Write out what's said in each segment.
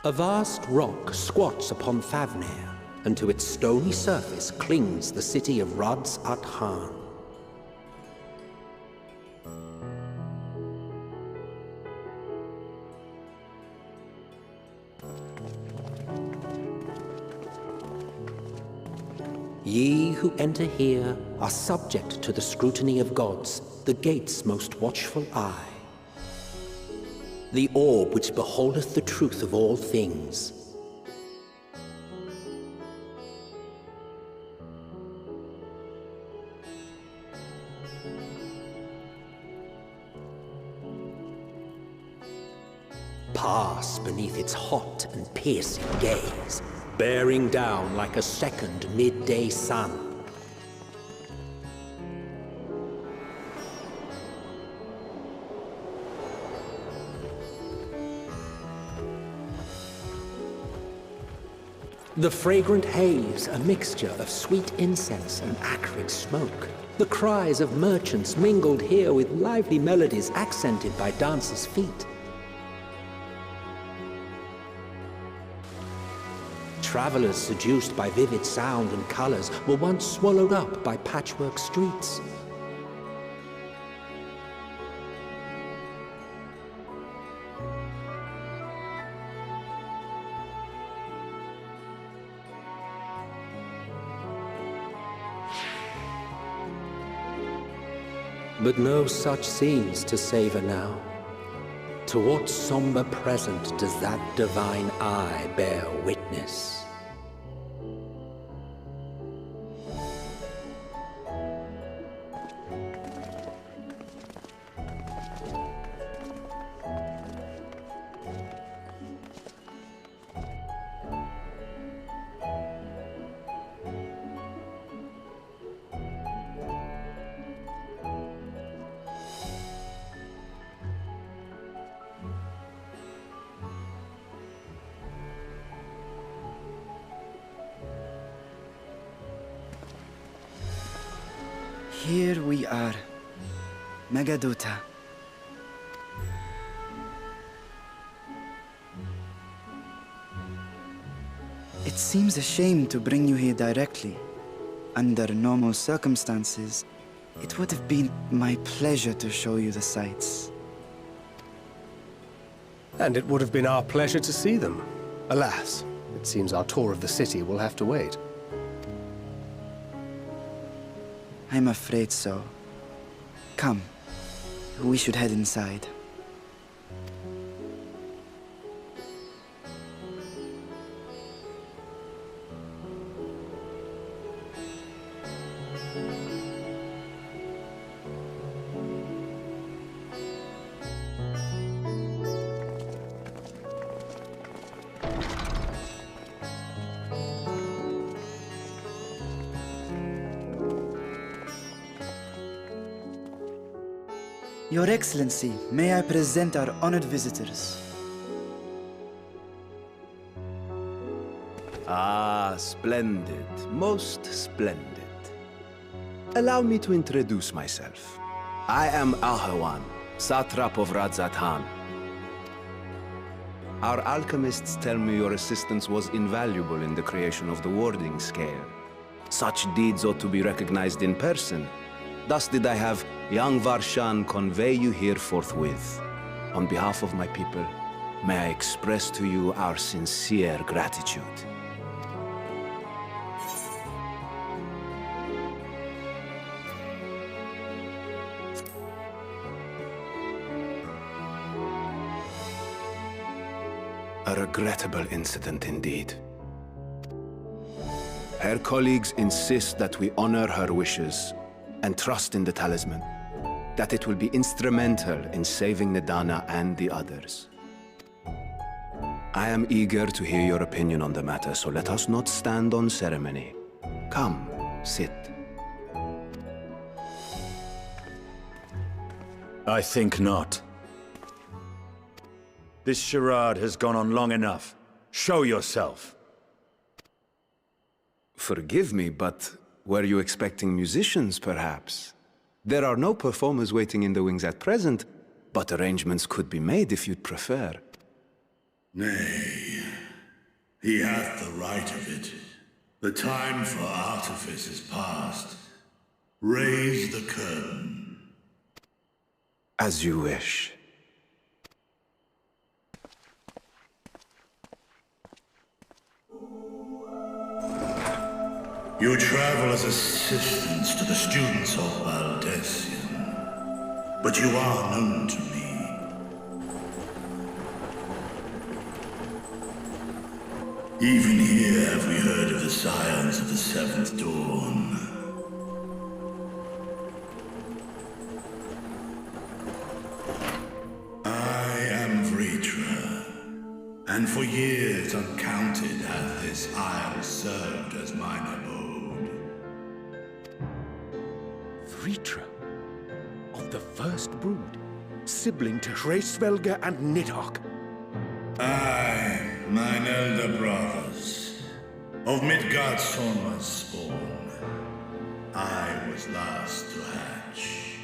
A vast rock squats upon Thavnair, and to its stony surface clings the city of Radz-at-Han. Ye who enter here are subject to the scrutiny of gods, the gate's most watchful eye. The orb which beholdeth the truth of all things. Pass beneath its hot and piercing gaze, bearing down like a second midday sun. The fragrant haze, a mixture of sweet incense and acrid smoke. The cries of merchants mingled here with lively melodies accented by dancers' feet. Travelers seduced by vivid sound and colors were once swallowed up by patchwork streets. But no such scenes to savor now. To what somber present does that divine eye bear witness? Here we are, Megadota. It seems a shame to bring you here directly. Under normal circumstances, it would have been my pleasure to show you the sights. And it would have been our pleasure to see them. Alas, it seems our tour of the city will have to wait. I'm afraid so. Come, we should head inside. Your Excellency, may I present our honored visitors? Ah, splendid. Most splendid. Allow me to introduce myself. I am Ahwan, Satrap of Radz-at-Han. Our alchemists tell me your assistance was invaluable in the creation of the warding scale. Such deeds ought to be recognized in person. Thus did I have young Varshan convey you here forthwith. On behalf of my people, may I express to you our sincere gratitude. A regrettable incident indeed. Her colleagues insist that we honor her wishes and trust in the talisman, that it will be instrumental in saving Nidhana and the others. I am eager to hear your opinion on the matter, so let us not stand on ceremony. Come, sit. I think not. This charade has gone on long enough. Show yourself. Forgive me, but were you expecting musicians, perhaps? There are no performers waiting in the wings at present, but arrangements could be made if you'd prefer. Nay. He hath the right of it. The time for artifice is past. Raise the curtain. As you wish. You travel as assistants to the students of Valdesian, but you are known to me. Even here have we heard of the scions of the Seventh Dawn. I am Vritra, and for years uncounted hath this isle served as mine abode. Vritra, of the First Brood, sibling to Hraesvelgr and Nidhana. Aye, mine elder brothers, of Midgardsormr's spawn, I was last to hatch.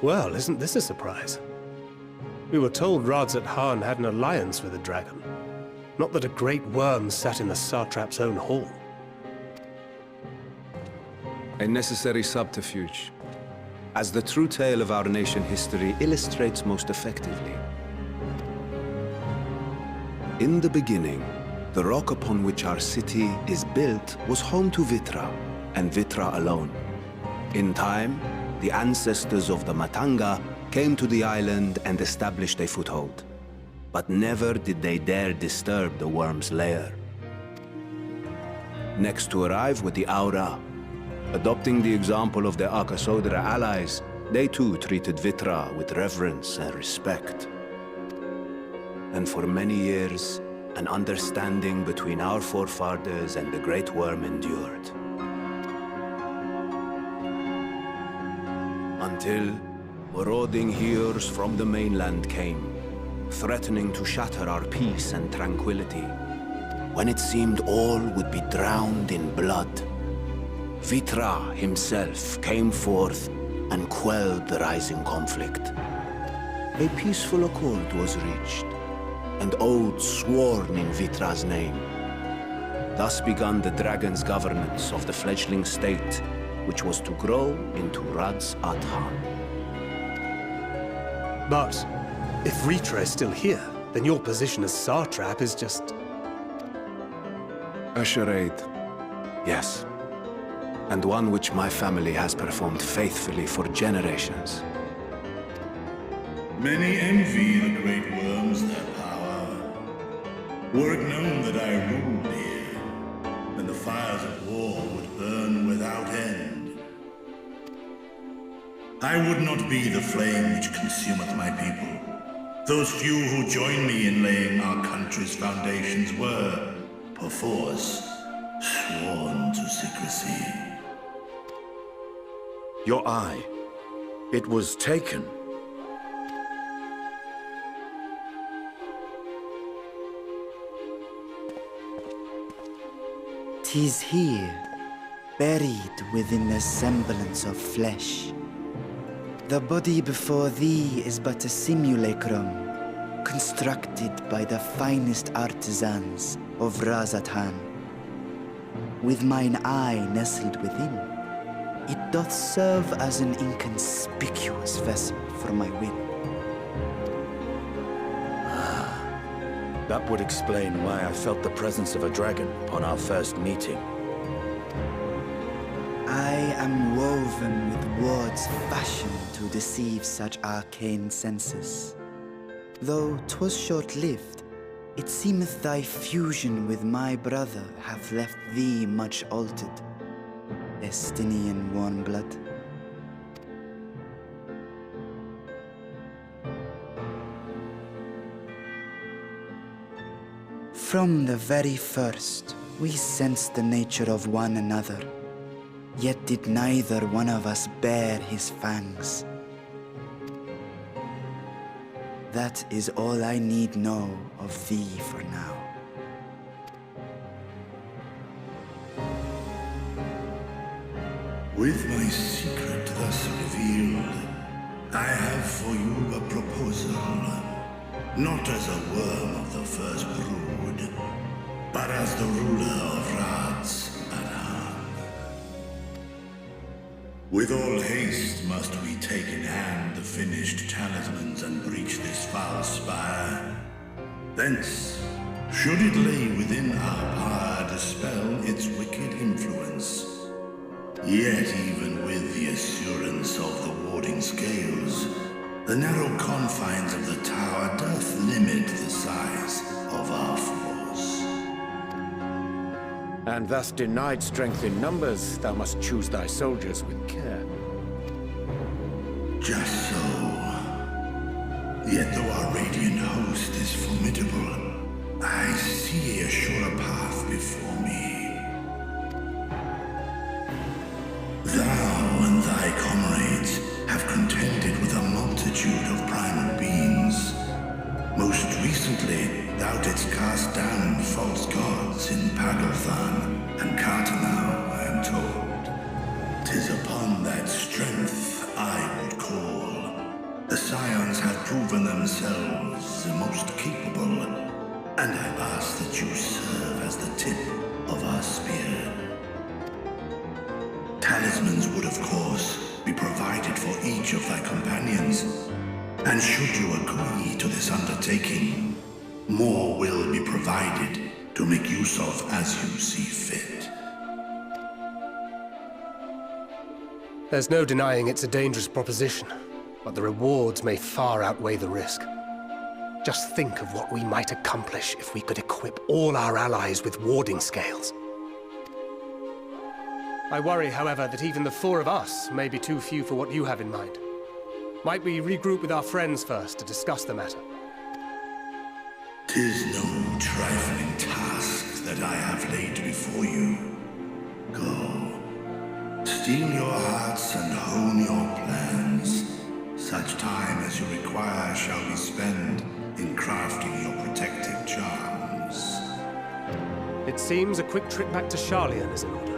Well, isn't this a surprise? We were told Radz-at-Han had an alliance with a dragon. Not that a great worm sat in the Satrap's own hall. A necessary subterfuge, as the true tale of our nation history illustrates most effectively. In the beginning, the rock upon which our city is built was home to Vitra, and Vitra alone. In time, the ancestors of the Matanga came to the island and established a foothold. But never did they dare disturb the worm's lair. Next to arrive were the Aura. Adopting the example of their Akasodra allies, they too treated Vitra with reverence and respect. And for many years, an understanding between our forefathers and the Great Worm endured. Until marauding heroes from the mainland came, threatening to shatter our peace and tranquility. When it seemed all would be drowned in blood, Vitra himself came forth and quelled the rising conflict. A peaceful accord was reached, and oaths sworn in Vitra's name. Thus began the dragon's governance of the fledgling state, which was to grow into Radz-at-Han. But if Vritra is still here, then your position as Satrap is just... A charade, yes. And one which my family has performed faithfully for generations. Many envy the great worms their power. Were it known that I ruled here, then the fires of war would burn without end. I would not be the flame which consumeth my people. Those few who join me in laying our country's foundations were, perforce, sworn to secrecy. Your eye. It was taken. "'Tis here, buried within the semblance of flesh. The body before thee is but a simulacrum, constructed by the finest artisans of Radz-at-Han. With mine eye nestled within, it doth serve as an inconspicuous vessel for my whim." That would explain why I felt the presence of a dragon upon our first meeting. I am woven with words fashioned to deceive such arcane senses. Though 'twas short-lived, it seemeth thy fusion with my brother hath left thee much altered, Estinian warm blood. From the very first, we sensed the nature of one another, yet did neither one of us bare his fangs. That is all I need know of thee for now. With my secret thus revealed, I have for you a proposal. not as a worm of the first brood, but as the ruler of Radz-at-Han. With all haste must we take in hand the finished talismans and breach this foul spire. Thence, should it lay within our power, dispel its wicked influence. Yet even with the assurance of the warding scales, the narrow confines of the tower doth limit the size of our force. And thus denied strength in numbers, thou must choose thy soldiers with care. Just so. Yet though our radiant host is formidable, I see a surer path before me. Thou and thy comrades have contended with a multitude of primal beings. Most recently, thou didst cast down false gods in Pagalthan and Cartanau, I am told. 'Tis upon that strength I would call. The Scions have proven themselves the most capable, and I ask that you serve as the tip of our spear. Talismans would, of course, be provided for each of thy companions, and should you agree to this undertaking, more will be provided to make use of as you see fit. There's no denying it's a dangerous proposition, but the rewards may far outweigh the risk. Just think of what we might accomplish if we could equip all our allies with warding scales. I worry, however, that even the four of us may be too few for what you have in mind. Might we regroup with our friends first to discuss the matter? 'Tis no trifling task that I have laid before you. Go, steel your hearts and hone your plans. Such time as you require shall be spent in crafting your protective charms. It seems a quick trip back to Charlian is in order.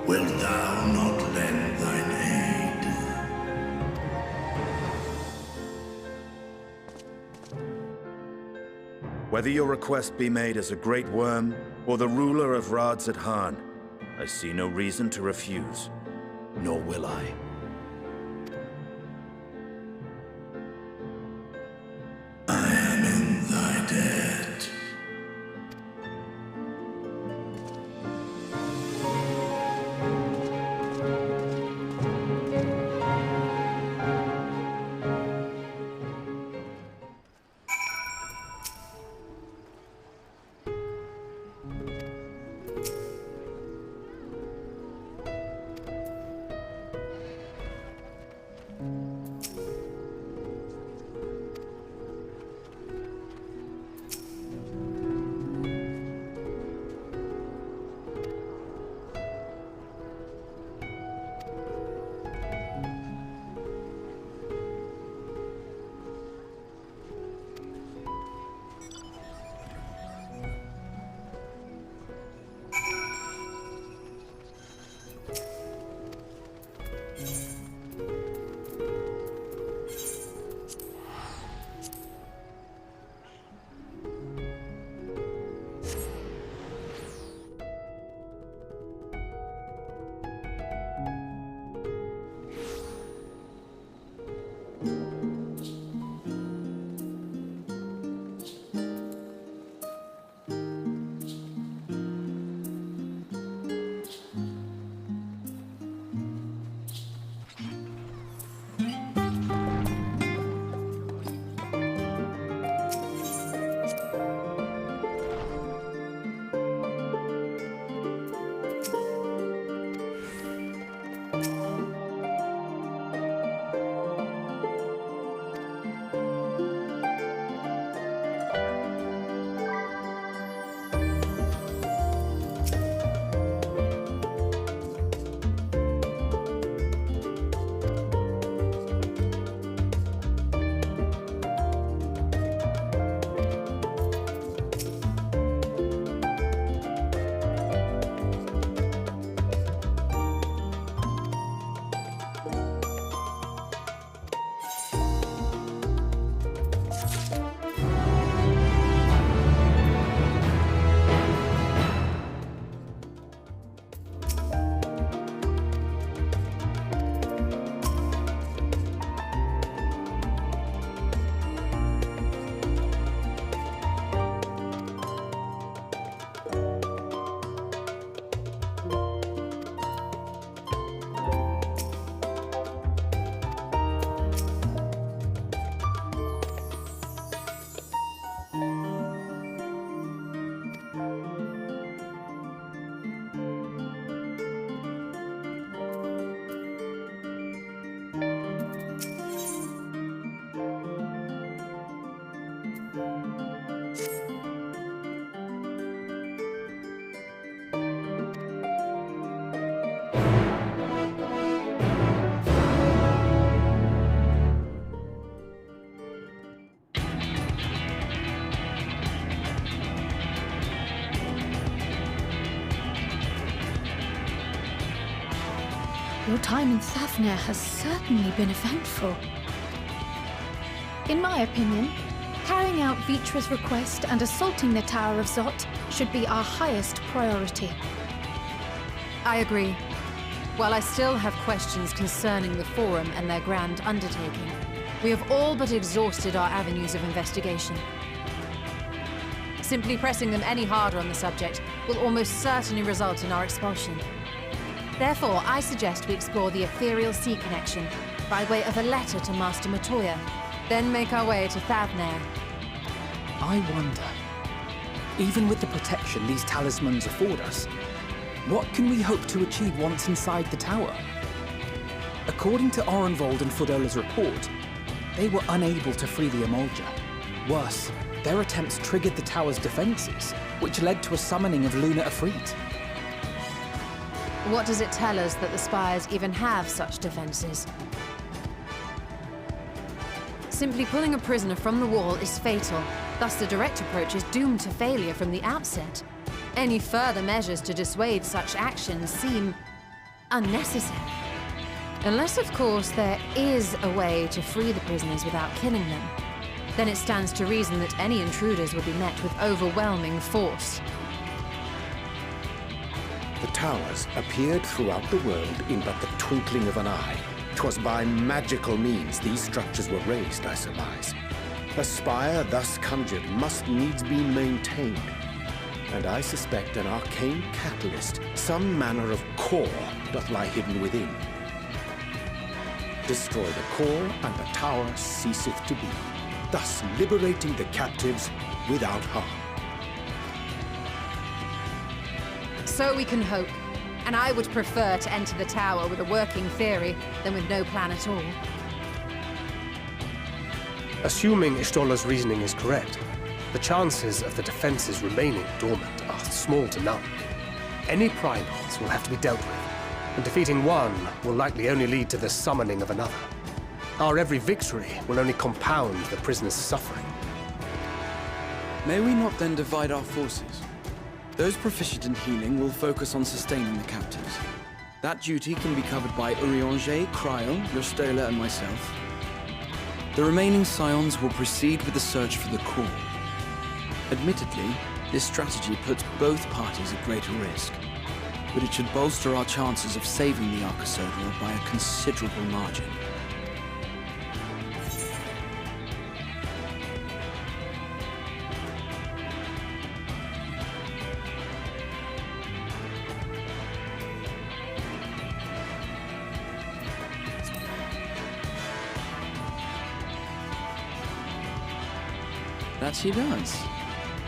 Wilt thou not lend thine aid? Whether your request be made as a great worm, or the ruler of Radz-at-Han, I see no reason to refuse. Nor will I. I am in thy debt. Your time in Thavnair has certainly been eventful. In my opinion, carrying out Vitra's request and assaulting the Tower of Zot should be our highest priority. I agree. While I still have questions concerning the Forum and their grand undertaking, we have all but exhausted our avenues of investigation. Simply pressing them any harder on the subject will almost certainly result in our expulsion. Therefore, I suggest we explore the Ethereal Sea connection by way of a letter to Master Matoya, then make our way to Thavnair. I wonder, even with the protection these talismans afford us, what can we hope to achieve once inside the tower? According to Orenvold and Fodola's report, they were unable to free the Emolja. Worse, their attempts triggered the tower's defenses, which led to a summoning of Luna Ifrit. What does it tell us that the Spires even have such defenses? Simply pulling a prisoner from the wall is fatal, thus the direct approach is doomed to failure from the outset. Any further measures to dissuade such actions seem unnecessary. Unless, of course, there is a way to free the prisoners without killing them. Then it stands to reason that any intruders will be met with overwhelming force. The towers appeared throughout the world in but the twinkling of an eye. 'Twas by magical means these structures were raised, I surmise. A spire thus conjured must needs be maintained. And I suspect an arcane catalyst, some manner of core, doth lie hidden within. Destroy the core, and the tower ceaseth to be, thus liberating the captives without harm. So we can hope, and I would prefer to enter the tower with a working theory than with no plan at all. Assuming Ishtola's reasoning is correct, the chances of the defenses remaining dormant are small to none. Any primates will have to be dealt with, and defeating one will likely only lead to the summoning of another. Our every victory will only compound the prisoner's suffering. May we not then divide our forces? Those proficient in healing will focus on sustaining the captives. That duty can be covered by Urianger, Cryo, Yostola, and myself. The remaining Scions will proceed with the search for the core. Admittedly, this strategy puts both parties at greater risk, but it should bolster our chances of saving the Arcosodra by a considerable margin. That she does.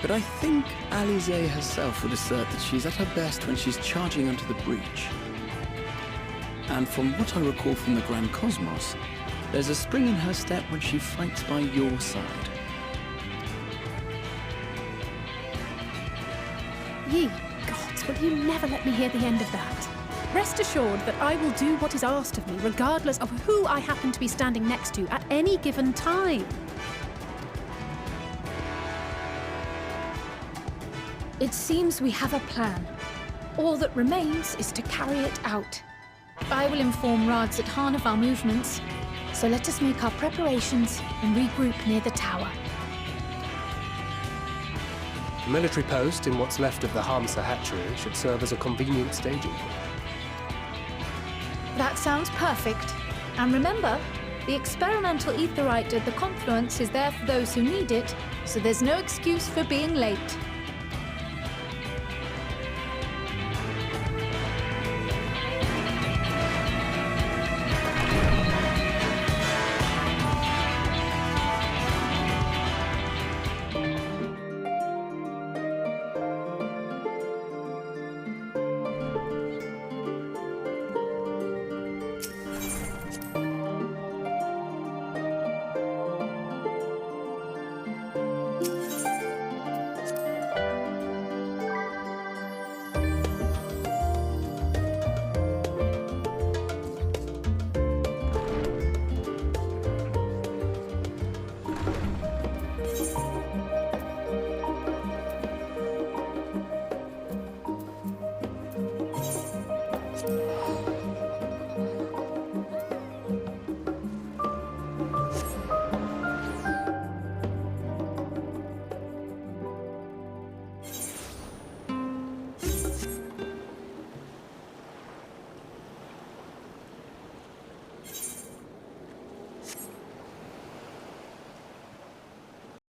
But I think Alize herself would assert that she's at her best when she's charging onto the breach. And from what I recall from the Grand Cosmos, there's a spring in her step when she fights by your side. Ye gods, will you never let me hear the end of that? Rest assured that I will do what is asked of me, regardless of who I happen to be standing next to at any given time. It seems we have a plan. All that remains is to carry it out. I will inform Radz-at-Han of our movements, so let us make our preparations and regroup near the tower. The military post in what's left of the Hamsa hatchery should serve as a convenient staging point. That sounds perfect. And remember, the experimental aetheryte at the confluence is there for those who need it, so there's no excuse for being late.